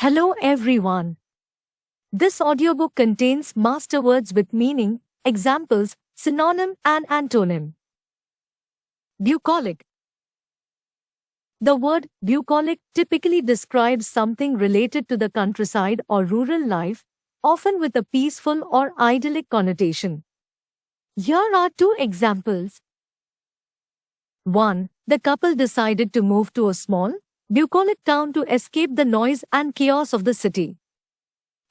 Hello everyone. This audiobook contains master words with meaning, examples, synonym and antonym. Bucolic. The word bucolic typically describes something related to the countryside or rural life, often with a peaceful or idyllic connotation. Here are two examples. 1. The couple decided to move to a small, bucolic town to escape the noise and chaos of the city.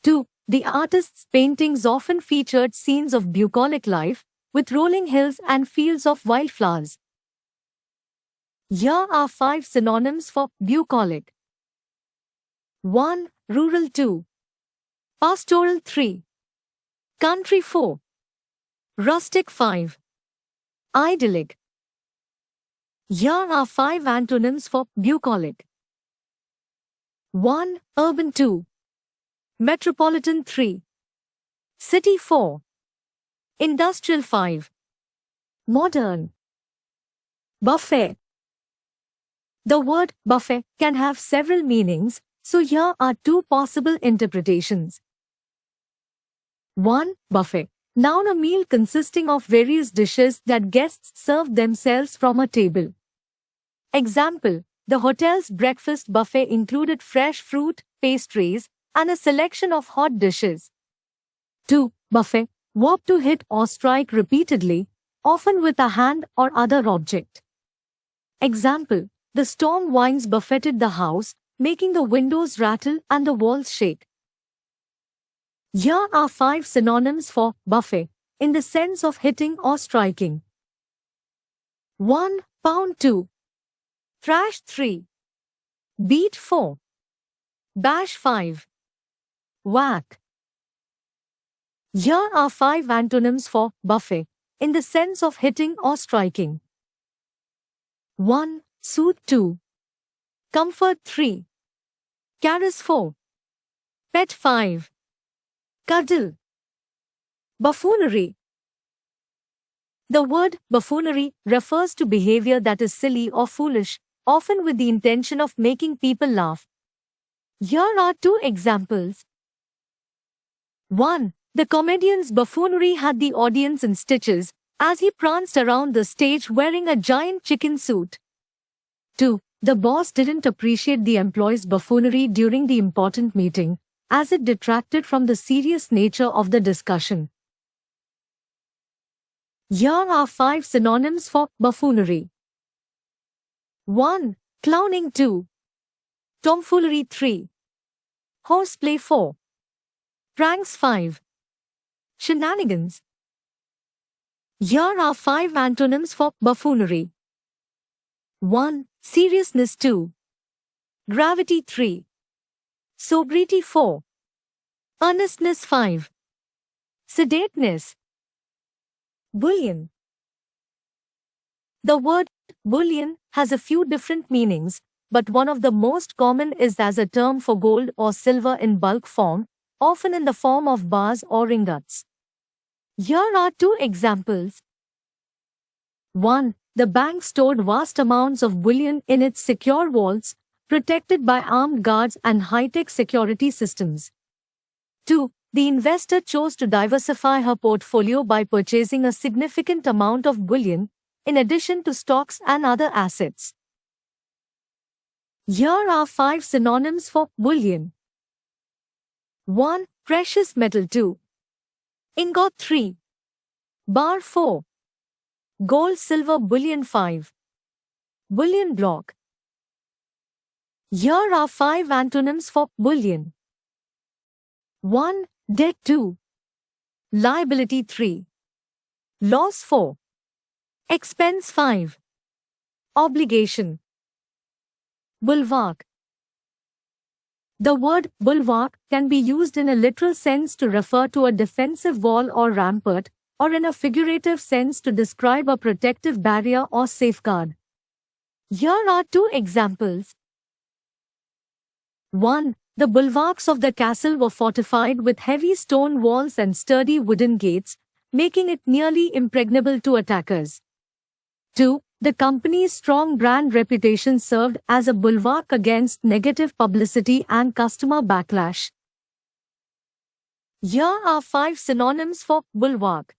2. The artist's paintings often featured scenes of bucolic life, with rolling hills and fields of wildflowers. Here are 5 synonyms for bucolic. 1. Rural. 2. Pastoral. 3. Country. 4. Rustic. 5. Idyllic. Here are 5 antonyms for bucolic. 1. Urban. 2. Metropolitan. 3. City. 4. Industrial. 5. Modern. Buffet. The word buffet can have several meanings, so here are 2 possible interpretations. 1. Buffet. Noun, a meal consisting of various dishes that guests serve themselves from a table. Example: the hotel's breakfast buffet included fresh fruit, pastries, and a selection of hot dishes. 2. Buffet. Verb, to hit or strike repeatedly, often with a hand or other object. Example: the storm winds buffeted the house, making the windows rattle and the walls shake. Here are 5 synonyms for buffet, in the sense of hitting or striking. 1. Pound. 2. Thrash. 3. Beat. 4. Bash. 5. Whack. Here are 5 antonyms for buffet, in the sense of hitting or striking. 1. Soothe. 2. Comfort. 3. Caress. 4. Pet. 5. Cuddle. Buffoonery. The word buffoonery refers to behavior that is silly or foolish, often with the intention of making people laugh. Here are 2 examples. 1. The comedian's buffoonery had the audience in stitches as he pranced around the stage wearing a giant chicken suit. 2. The boss didn't appreciate the employee's buffoonery during the important meeting, as it detracted from the serious nature of the discussion. Here are 5 synonyms for buffoonery. 1. Clowning. 2. Tomfoolery. 3. Horseplay. 4. Pranks. 5. Shenanigans. Here are 5 antonyms for buffoonery. 1. Seriousness. 2. Gravity. 3. Sobriety. 4. Earnestness. 5. Sedateness. Bullion. The word bullion has a few different meanings, but one of the most common is as a term for gold or silver in bulk form, often in the form of bars or ingots. Here are 2 examples. 1. The bank stored vast amounts of bullion in its secure vaults, protected by armed guards and high-tech security systems. 2. The investor chose to diversify her portfolio by purchasing a significant amount of bullion, in addition to stocks and other assets. Here are 5 synonyms for bullion. 1. Precious metal. 2. Ingot. 3. Bar. 4. Gold silver bullion. 5. Bullion block. Here are 5 antonyms for bullion. 1. Debt. 2. Liability. 3. Loss. 4. Expense. 5. Obligation. Bulwark. The word bulwark can be used in a literal sense to refer to a defensive wall or rampart, or in a figurative sense to describe a protective barrier or safeguard. Here are 2 examples. 1. The bulwarks of the castle were fortified with heavy stone walls and sturdy wooden gates, making it nearly impregnable to attackers. 2. The company's strong brand reputation served as a bulwark against negative publicity and customer backlash. Here are 5 synonyms for bulwark.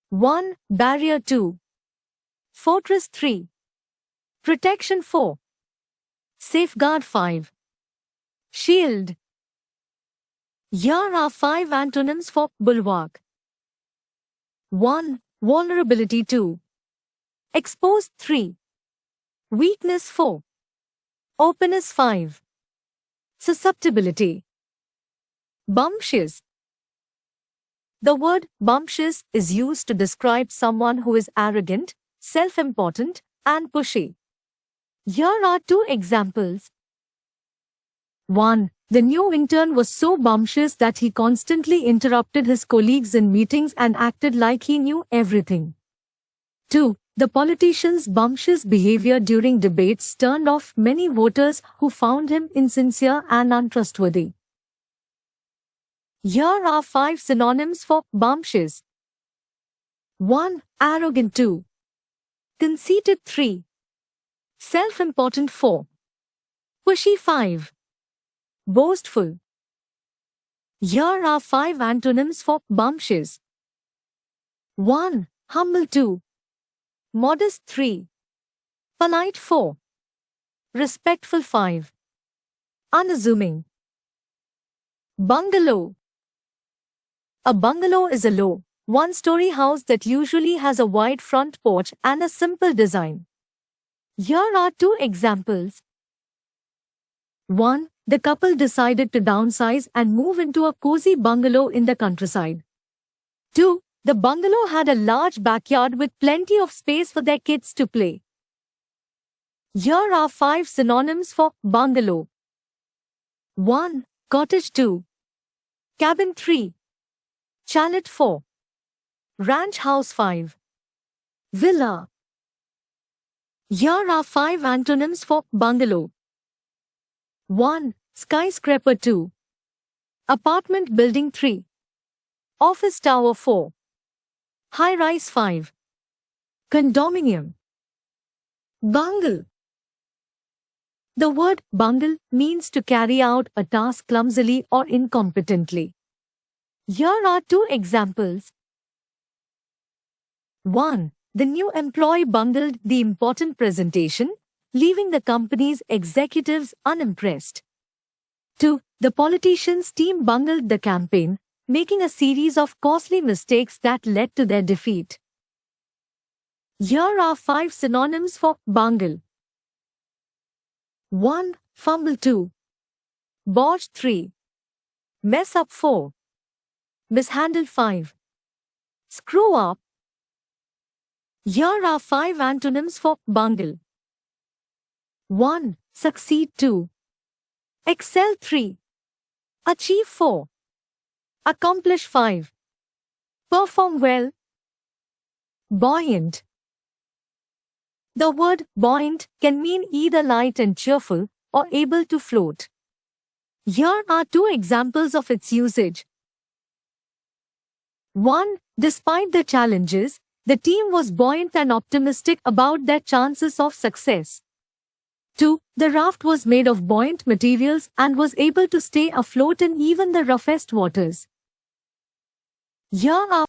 1. Barrier. 2. Fortress. 3. Protection. 4. Safeguard. 5. Shield. Here are 5 antonyms for bulwark. 1. Vulnerability. 2. Exposed. 3. Weakness. 4. Openness. 5. Susceptibility. Bumptious. The word bumptious is used to describe someone who is arrogant, self-important, and pushy. Here are 2 examples. 1. The new intern was so bumptious that he constantly interrupted his colleagues in meetings and acted like he knew everything. 2. The politician's bumptious behavior during debates turned off many voters who found him insincere and untrustworthy. Here are 5 synonyms for bumptious. 1. Arrogant. 2. Conceited. 3. Self-important. 4. Pushy. 5. Boastful. Here are 5 antonyms for bumptious. 1. Humble. 2. Modest. 3. Polite. 4. Respectful. 5. Unassuming. Bungalow. A bungalow is a low, one-story house that usually has a wide front porch and a simple design. Here are 2 examples. 1. The couple decided to downsize and move into a cozy bungalow in the countryside. 2. The bungalow had a large backyard with plenty of space for their kids to play. Here are 5 synonyms for bungalow. 1. Cottage. 2. Cabin. 3. Chalet. 4. Ranch house. 5. Villa. Here are 5 antonyms for bungalow. 1. Skyscraper. 2. Apartment building. 3. Office tower. 4. High-rise. 5. Condominium. Bungle. The word bungle means to carry out a task clumsily or incompetently. Here are 2 examples. 1. The new employee bungled the important presentation, leaving the company's executives unimpressed. 2. The politician's team bungled the campaign, making a series of costly mistakes that led to their defeat. Here are 5 synonyms for bungle. 1. Fumble. 2. Botch. 3. Mess up. 4. Mishandle. 5. Screw up. Here are 5 antonyms for bungle. 1. Succeed. 2. Excel. 3. Achieve. 4. Accomplish. 5. Perform well. Buoyant. The word buoyant can mean either light and cheerful or able to float. Here are 2 examples of its usage. 1. Despite the challenges, the team was buoyant and optimistic about their chances of success. 2. The raft was made of buoyant materials and was able to stay afloat in even the roughest waters. Here are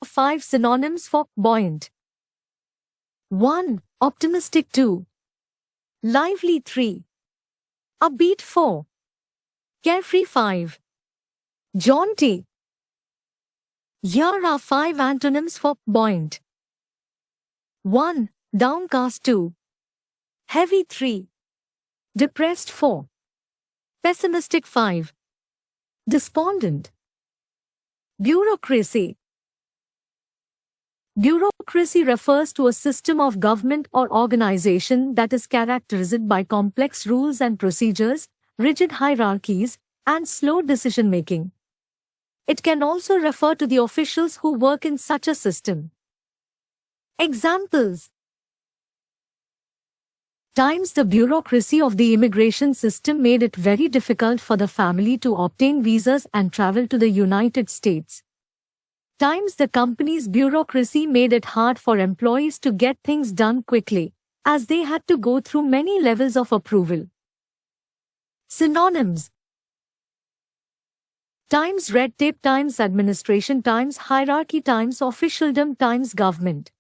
5 synonyms for buoyant. 1. Optimistic. 2. Lively. 3. Upbeat. 4. Carefree. 5. Jaunty. Here are 5 antonyms for buoyant. 1. Downcast. 2. Heavy. 3. Depressed. 4. Pessimistic. 5. Despondent. Bureaucracy. Bureaucracy refers to a system of government or organization that is characterized by complex rules and procedures, rigid hierarchies, and slow decision-making. It can also refer to the officials who work in such a system. Examples: times the bureaucracy of the immigration system made it very difficult for the family to obtain visas and travel to the United States. times the company's bureaucracy made it hard for employees to get things done quickly, as they had to go through many levels of approval. Synonyms: times red tape, times administration, times hierarchy, times officialdom, times government.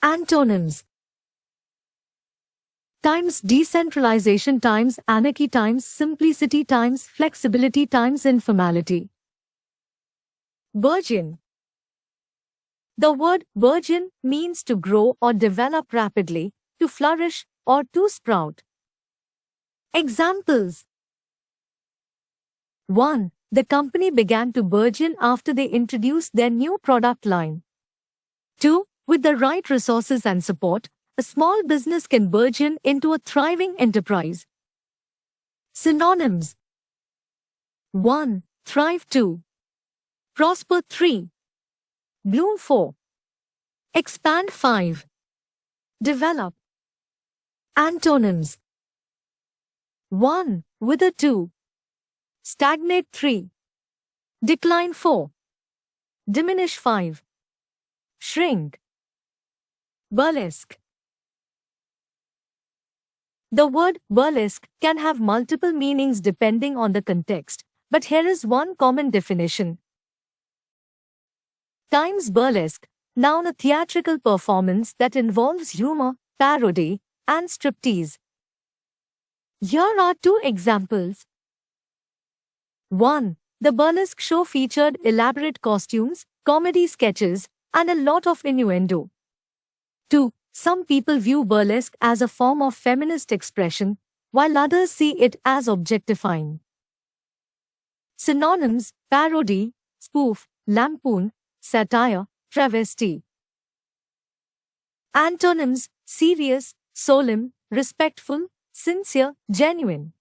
Antonyms: times decentralization, times anarchy, times simplicity, times flexibility, times informality. Burgeon. The word burgeon means to grow or develop rapidly, to flourish, or to sprout. Examples: 1. The company began to burgeon after they introduced their new product line. 2. With the right resources and support, a small business can burgeon into a thriving enterprise. Synonyms: 1. Thrive. 2. Prosper. 3. Bloom. 4. Expand. 5. Develop. Antonyms: 1. Wither. 2. Stagnate. 3. Decline. 4. Diminish. 5. Shrink. Burlesque. The word burlesque can have multiple meanings depending on the context, but here is one common definition. Times burlesque, noun, a theatrical performance that involves humor, parody, and striptease. Here are 2 examples. 1. The burlesque show featured elaborate costumes, comedy sketches, and a lot of innuendo. 2. Some people view burlesque as a form of feminist expression, while others see it as objectifying. Synonyms: parody, spoof, lampoon, satire, travesty. Antonyms: serious, solemn, respectful, sincere, genuine.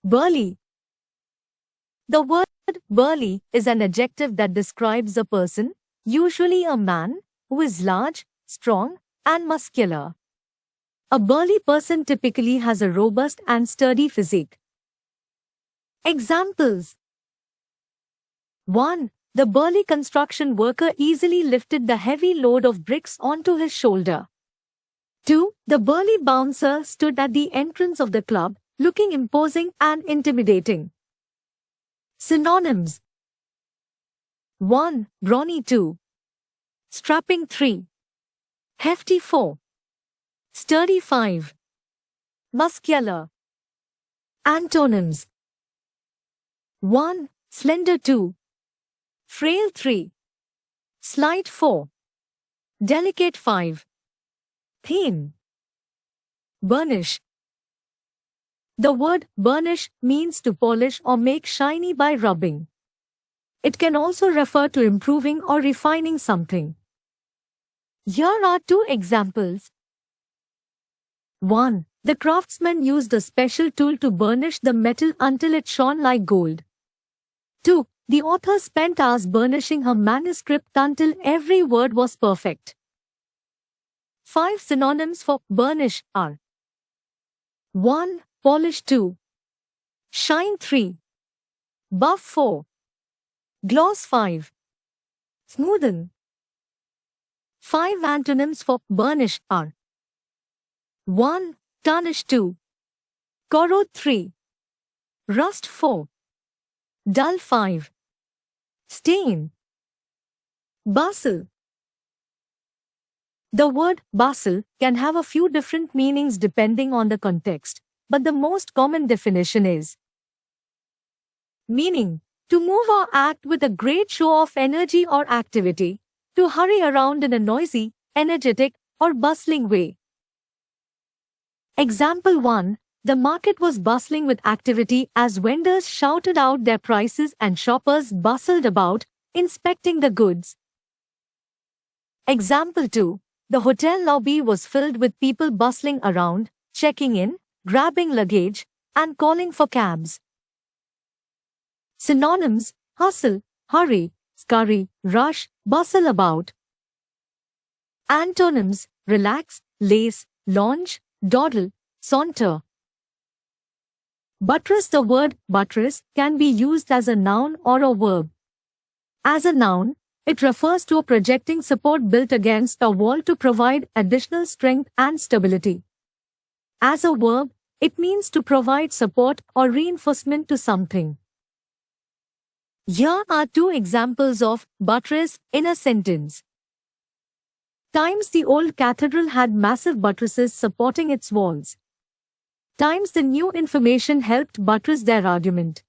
Burly. The word burly is an adjective that describes a person, usually a man, who is large, strong, and muscular. A burly person typically has a robust and sturdy physique. Examples: 1. The burly construction worker easily lifted the heavy load of bricks onto his shoulder. 2. The burly bouncer stood at the entrance of the club, looking imposing and intimidating. Synonyms: 1. Brawny. 2. Strapping. 3. Hefty. 4. Sturdy. 5. Muscular. Antonyms: 1. Slender. 2. Frail. 3. Slight. 4. Delicate. 5. Thin. Burnish. The word burnish means to polish or make shiny by rubbing. It can also refer to improving or refining something. Here are 2 examples. 1. The craftsman used a special tool to burnish the metal until it shone like gold. 2. The author spent hours burnishing her manuscript until every word was perfect. 5 synonyms for burnish are: 1. Polish. 2. Shine. 3. Buff. 4. Gloss. 5. Smoothen. 5 antonyms for burnish are: 1. Tarnish. 2. Corrode. 3. Rust. 4. Dull. 5. Stain. Bustle. The word bustle can have a few different meanings depending on the context, but the most common definition is: meaning, to move or act with a great show of energy or activity, to hurry around in a noisy, energetic, or bustling way. Example 1. The market was bustling with activity as vendors shouted out their prices and shoppers bustled about, inspecting the goods. Example 2. The hotel lobby was filled with people bustling around, checking in, grabbing luggage, and calling for cabs. Synonyms: hustle, hurry, scurry, rush, bustle about. Antonyms: relax, lace, lounge, dawdle, saunter. Buttress. The word buttress can be used as a noun or a verb. As a noun, it refers to a projecting support built against a wall to provide additional strength and stability. As a verb, it means to provide support or reinforcement to something. Here are two examples of buttress in a sentence. Times the old cathedral had massive buttresses supporting its walls. Times the new information helped buttress their argument.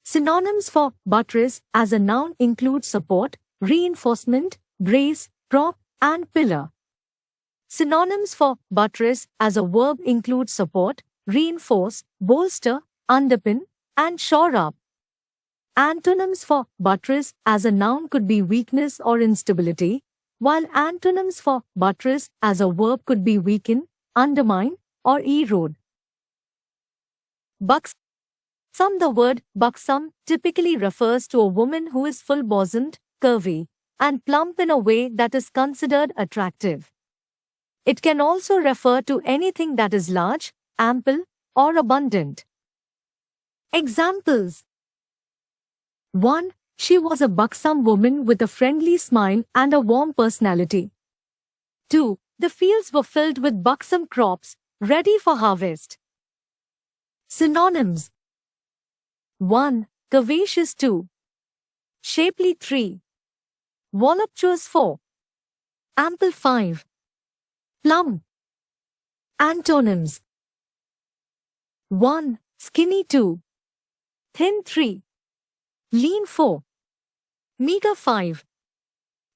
Synonyms for buttress as a noun include support, reinforcement, brace, prop, and pillar. Synonyms for buttress as a verb include support, reinforce, bolster, underpin, and shore up. Antonyms for buttress as a noun could be weakness or instability, while antonyms for buttress as a verb could be weaken, undermine, or erode. Buxom. The word buxom typically refers to a woman who is full-bosomed, curvy, and plump in a way that is considered attractive. It can also refer to anything that is large, ample, or abundant. Examples: 1. She was a buxom woman with a friendly smile and a warm personality. 2. The fields were filled with buxom crops, ready for harvest. Synonyms: 1. Curvaceous. 2. Shapely. 3. Voluptuous. 4. Ample. 5. Plump. Antonyms: 1. Skinny. 2. Thin. 3. Lean. 4. Meager. 5.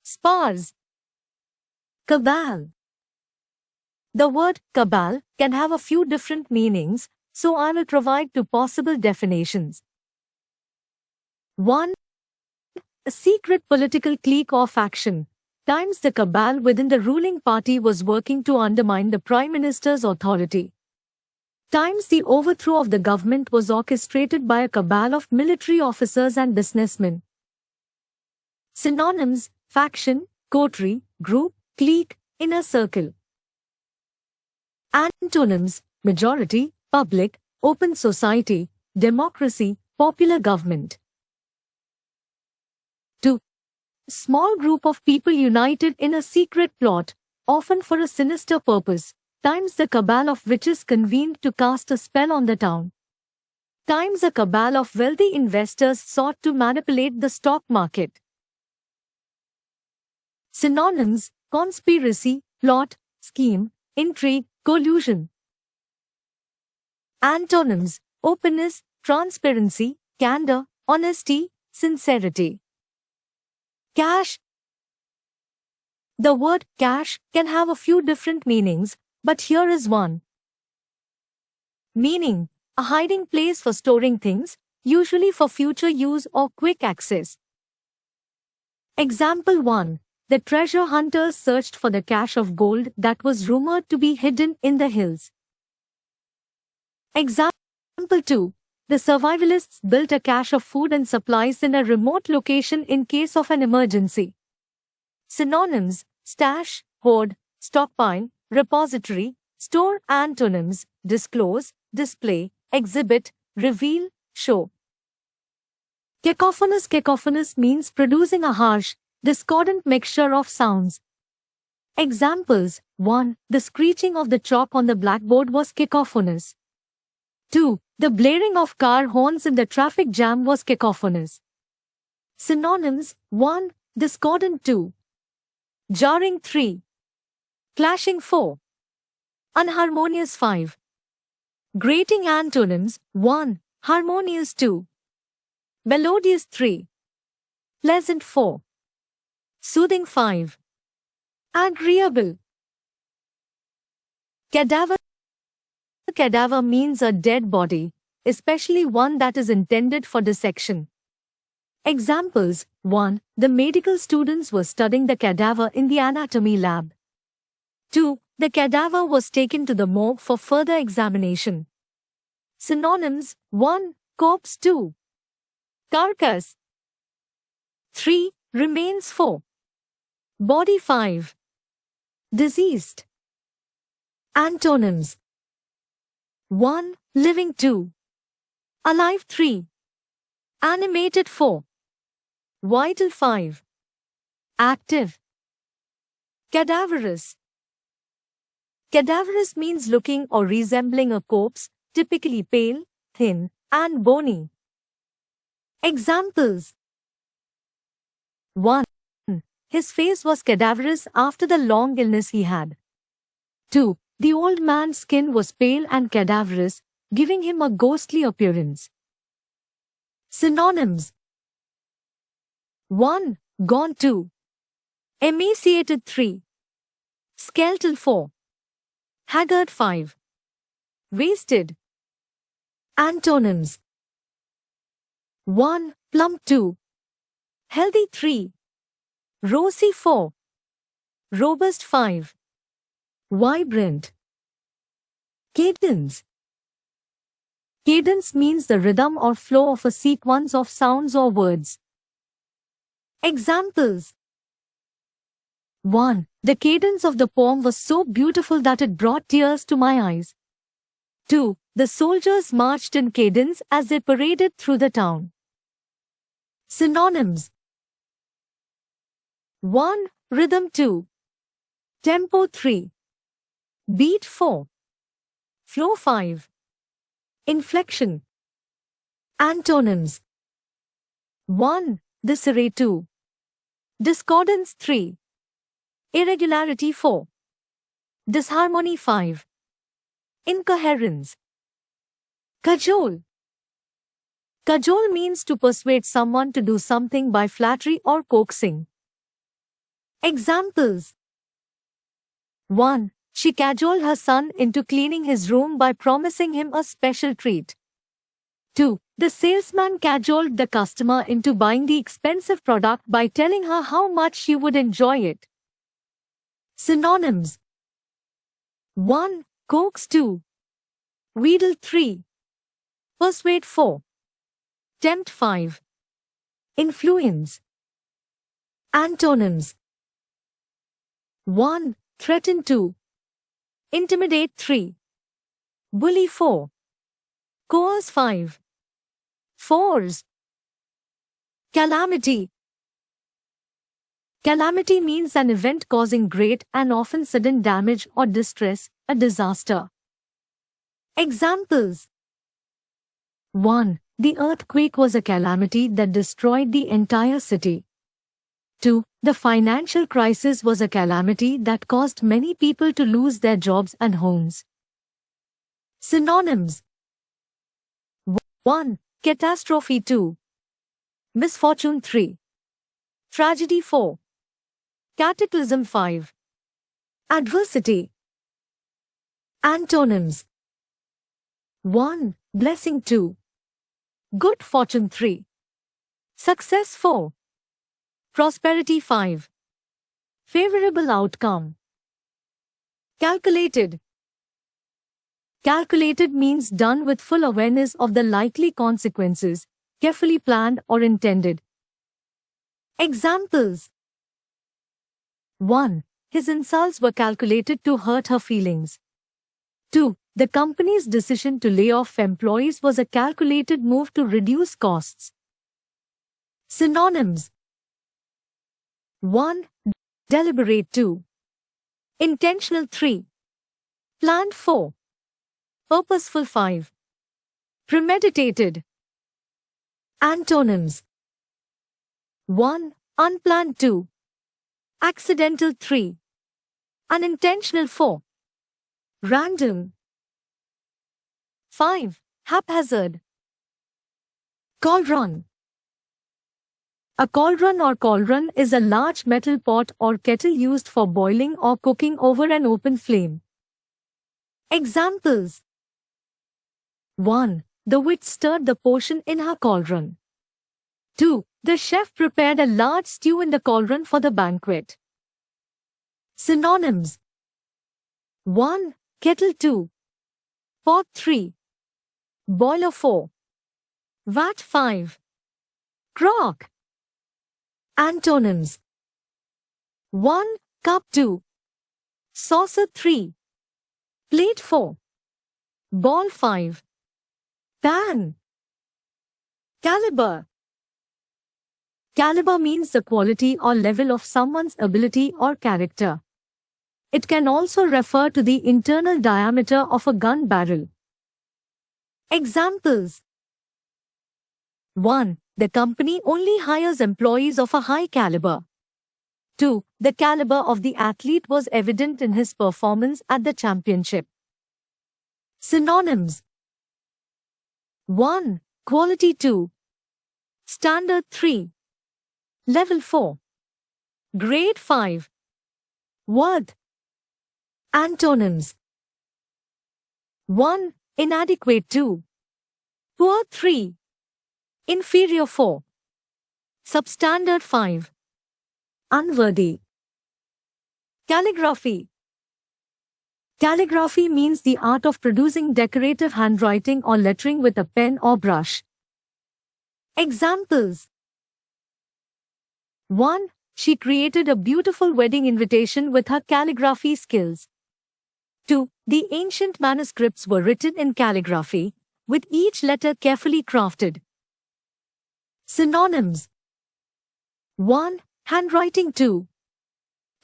Sparse. Cabal. The word cabal can have a few different meanings, so I will provide two possible definitions. 1. A secret political clique or faction. Times the cabal within the ruling party was working to undermine the Prime Minister's authority. Times the overthrow of the government was orchestrated by a cabal of military officers and businessmen. Synonyms: faction, coterie, group, clique, inner circle. Antonyms: majority, public, open society, democracy, popular government. 2. Small group of people united in a secret plot, often for a sinister purpose. Times the cabal of witches convened to cast a spell on the town. Times a cabal of wealthy investors sought to manipulate the stock market. Synonyms: conspiracy, plot, scheme, intrigue, collusion. Antonyms: openness, transparency, candor, honesty, sincerity. Cash. The word cash can have a few different meanings, but here is one. Meaning: a hiding place for storing things, usually for future use or quick access. Example 1. The treasure hunters searched for the cache of gold that was rumored to be hidden in the hills. Example 2. The survivalists built a cache of food and supplies in a remote location in case of an emergency. Synonyms: stash, hoard, stockpile, repository, store. Antonyms: disclose, display, exhibit, reveal, show. Cacophonous. Cacophonous means producing a harsh, discordant mixture of sounds. Examples: 1. The screeching of the chalk on the blackboard was cacophonous. 2. The blaring of car horns in the traffic jam was cacophonous. Synonyms: 1. Discordant. 2. Jarring. 3. Clashing. 4. Unharmonious. 5. Grating. Antonyms: 1. Harmonious. 2. Melodious. 3. Pleasant. 4. Soothing. 5. Agreeable. Cadaver. Cadaver means a dead body, especially one that is intended for dissection. Examples: 1. The medical students were studying the cadaver in the anatomy lab. 2. The cadaver was taken to the morgue for further examination. Synonyms: 1. Corpse. 2. Carcass. 3. Remains. 4. Body. 5. Diseased. Antonyms: 1. Living. 2. Alive. 3. Animated. 4. Vital 5. Active. Cadaverous. Cadaverous means looking or resembling a corpse, typically pale, thin, and bony. Examples. 1. His face was cadaverous after the long illness he had. 2. The old man's skin was pale and cadaverous, giving him a ghostly appearance. Synonyms. 1. Gaunt. 2. Emaciated. 3. Skeletal. 4. Haggard. 5. Wasted. Antonyms. 1. Plump. 2. Healthy. 3. Rosy. 4. Robust. 5. Vibrant. Cadence. Cadence means the rhythm or flow of a sequence of sounds or words. Examples. 1. The cadence of the poem was so beautiful that it brought tears to my eyes. 2. The soldiers marched in cadence as they paraded through the town. Synonyms. 1. Rhythm. 2. Tempo. 3. Beat. 4. Flow. 5. Inflection. Antonyms. 1. Disarray. 2. Discordance. 3. Irregularity. 4. Disharmony. 5. Incoherence. Cajole. Cajole means to persuade someone to do something by flattery or coaxing. Examples. 1. She cajoled her son into cleaning his room by promising him a special treat. 2. The salesman cajoled the customer into buying the expensive product by telling her how much she would enjoy it. Synonyms. 1. Coax. 2. Wheedle. 3. Persuade. 4. Tempt. 5. Influence. Antonyms. 1. Threaten. 2. Intimidate. 3. Bully. 4. Coerce. 5. Force. Calamity. Calamity means an event causing great and often sudden damage or distress, a disaster. Examples. 1. The earthquake was a calamity that destroyed the entire city. 2. The financial crisis was a calamity that caused many people to lose their jobs and homes. Synonyms. 1. Catastrophe. 2. Misfortune. 3. Tragedy. 4. Cataclysm. 5. Adversity. Antonyms. 1. Blessing. 2. Good fortune. 3. Success. 4. Prosperity. 5. Favorable outcome. Calculated. Calculated means done with full awareness of the likely consequences, carefully planned or intended. Examples. 1. His insults were calculated to hurt her feelings. 2. The company's decision to lay off employees was a calculated move to reduce costs. Synonyms. 1. Deliberate. 2. Intentional. 3. Planned. 4. Purposeful. 5. Premeditated. Antonyms. 1. Unplanned. 2. Accidental. 3. Unintentional. 4. Random. 5. Haphazard. Cauldron. A cauldron or cauldron is a large metal pot or kettle used for boiling or cooking over an open flame. Examples. 1. The witch stirred the potion in her cauldron. 2. The chef prepared a large stew in the cauldron for the banquet. Synonyms. 1. Kettle. 2. Pot. 3. Boiler. 4. Vat. 5. Crock. Antonyms. 1. Cup. 2. Saucer. 3. Plate. 4. Ball. 5. Pan. Caliber. Caliber means the quality or level of someone's ability or character. It can also refer to the internal diameter of a gun barrel. Examples: 1. The company only hires employees of a high caliber. 2. The caliber of the athlete was evident in his performance at the championship. Synonyms: 1. Quality. 2. Standard. 3. Level. 4. Grade. 5. Worth. Antonyms: 1. Inadequate. 2. Poor. 3. Inferior. 4. Substandard. 5. Unworthy. Calligraphy. Calligraphy means the art of producing decorative handwriting or lettering with a pen or brush. Examples: 1. She created a beautiful wedding invitation with her calligraphy skills. 2. The ancient manuscripts were written in calligraphy, with each letter carefully crafted. Synonyms: 1. Handwriting. 2.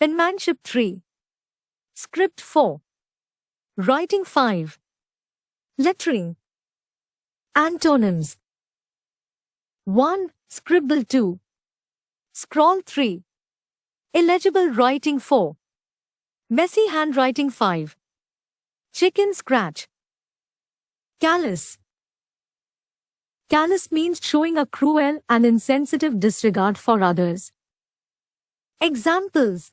Penmanship. 3. Script. 4. Writing. 5. Lettering. Antonyms: 1. Scribble. 2. Scrawl. 3. Illegible writing. 4. Messy handwriting. 5. Chicken scratch. Callous. Callous means showing a cruel and insensitive disregard for others. Examples: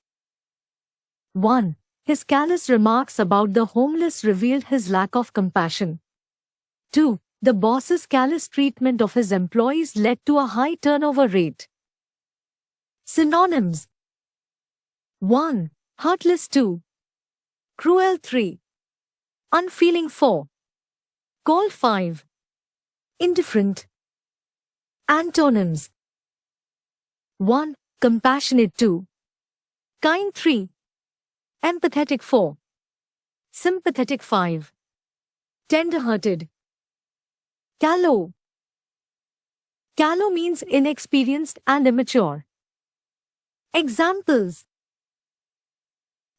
1. His callous remarks about the homeless revealed his lack of compassion. 2. The boss's callous treatment of his employees led to a high turnover rate. Synonyms: 1. Heartless. 2. Cruel. 3. Unfeeling. 4. Cold. 5. Indifferent. Antonyms: 1. Compassionate. 2. Kind. 3. Empathetic. 4. Sympathetic. 5. Tender-hearted. Callow. Callow means inexperienced and immature. Examples: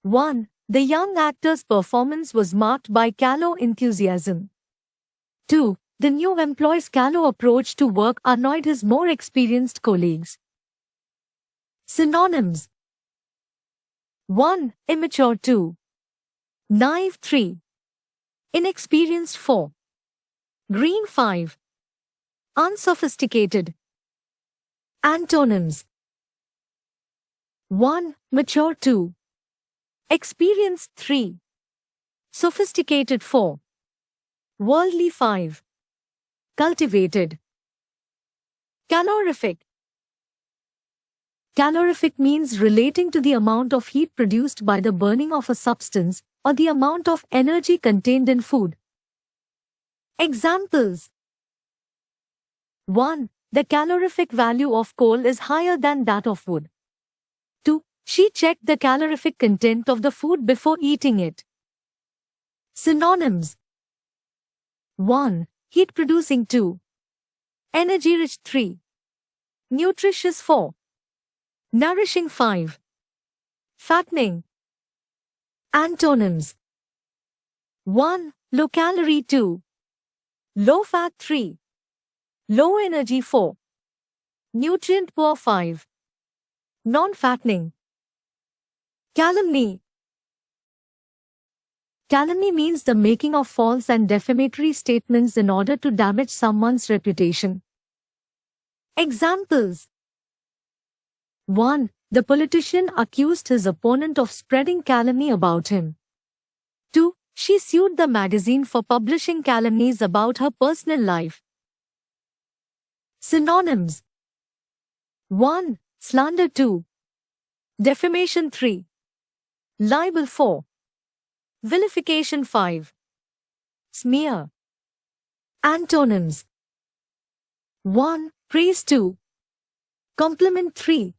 1. The young actor's performance was marked by callow enthusiasm. 2. The new employee's callow approach to work annoyed his more experienced colleagues. Synonyms: 1. Immature. 2. Naive. 3. Inexperienced. 4. Green. 5. Unsophisticated. Antonyms: 1. Mature. 2. Experienced. 3. Sophisticated. 4. Worldly. 5. Cultivated. Calorific. Calorific means relating to the amount of heat produced by the burning of a substance or the amount of energy contained in food. Examples: 1. The calorific value of coal is higher than that of wood. 2. She checked the calorific content of the food before eating it. Synonyms: 1. Heat-producing. 2. Energy-rich. 3. Nutritious. 4. Nourishing. 5. Fattening. Antonyms: 1. Low-calorie. 2. Low-fat. 3. Low-energy. 4. Nutrient-poor. 5. Non-fattening. Calumny. Calumny means the making of false and defamatory statements in order to damage someone's reputation. Examples: 1. The politician accused his opponent of spreading calumny about him. 2. She sued the magazine for publishing calumnies about her personal life. Synonyms: 1. Slander. 2. Defamation. 3. Libel. 4. Vilification. 5. Smear. Antonyms: 1. Praise. 2. Compliment. 3.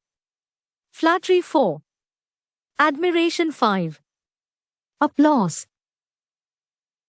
Flattery. 4. Admiration. 5. Applause.